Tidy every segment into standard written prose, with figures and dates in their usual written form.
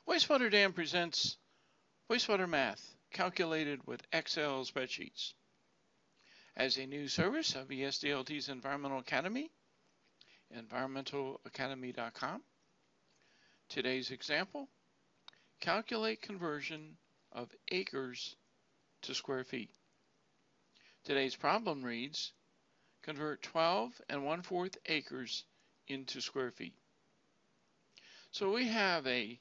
WasteWater Dam presents wastewater math calculated with Excel spreadsheets. As a new service of ESDLT's Environmental Academy, environmentalacademy.com. Today's example, calculate conversion of acres to square feet. Today's problem reads, convert 12 1/4 acres into square feet. So we have a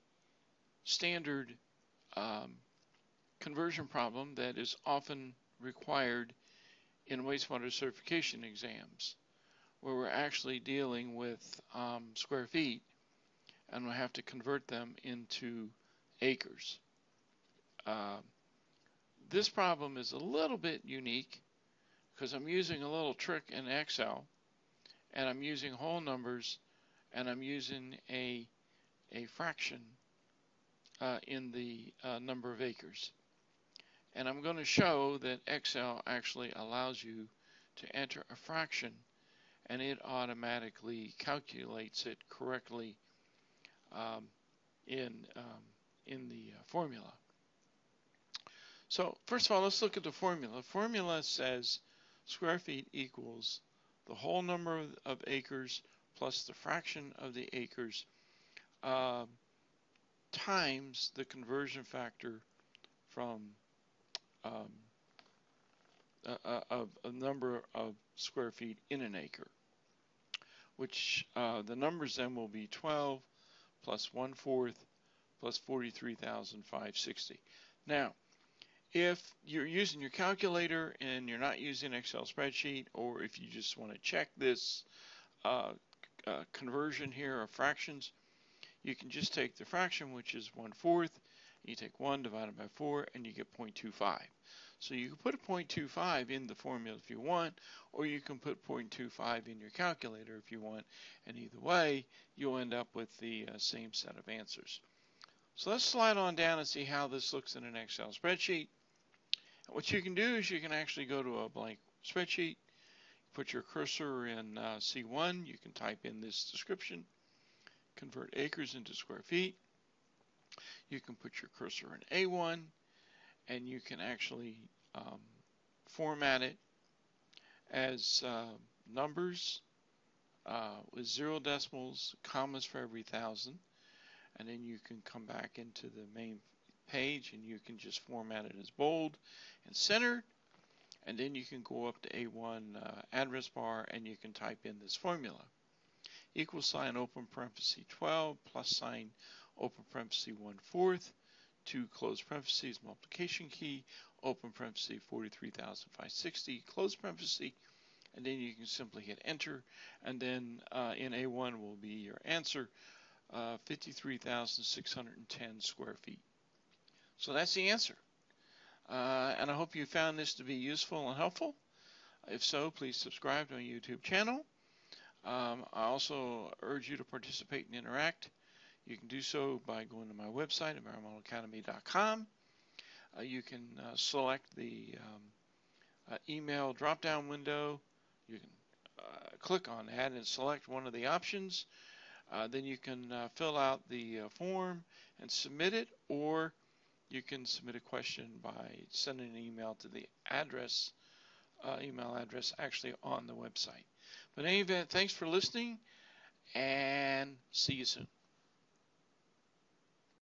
standard conversion problem that is often required in wastewater certification exams, where we're actually dealing with square feet and we'll have to convert them into acres. This problem is a little bit unique because I'm using a little trick in Excel, and I'm using whole numbers, and I'm using a fraction in the number of acres. And I'm going to show that Excel actually allows you to enter a fraction, and it automatically calculates it correctly in the formula. So first of all, let's look at the formula. The formula says square feet equals the whole number of acres plus the fraction of the acres times the conversion factor from a number of square feet in an acre, which the numbers then will be 12 plus 1/4 plus 43,560. Now, if you're using your calculator and you're not using an Excel spreadsheet, or if you just want to check this conversion here of fractions, you can just take the fraction, which is 1/4, you take 1 divided by 4, and you get 0.25. So you can put a 0.25 in the formula if you want, or you can put 0.25 in your calculator if you want, and either way, you'll end up with the same set of answers. So let's slide on down and see how this looks in an Excel spreadsheet. What you can do is you can actually go to a blank spreadsheet, put your cursor in C1, you can type in this description, convert acres into square feet. You can put your cursor in A1, and you can actually format it as numbers with 0 decimals, commas for every 1,000, and then you can come back into the main page and you can just format it as bold and centered, and then you can go up to A1 address bar and you can type in this formula. Equal sign open parenthesis 12 plus sign open parenthesis 1/4 to close parentheses multiplication key open parenthesis 43,560 close parenthesis, and then you can simply hit enter, and then in A1 will be your answer, 53,610 square feet. So that's the answer, and I hope you found this to be useful and helpful. If so, please subscribe to my YouTube channel. I also urge you to participate and interact. You can do so by going to my website, environmentalacademy.com. You can select the email drop-down window. You can click on that and select one of the options. Then you can fill out the form and submit it, or you can submit a question by sending an email to the email address actually on the website. But in any event, thanks for listening, and see you soon.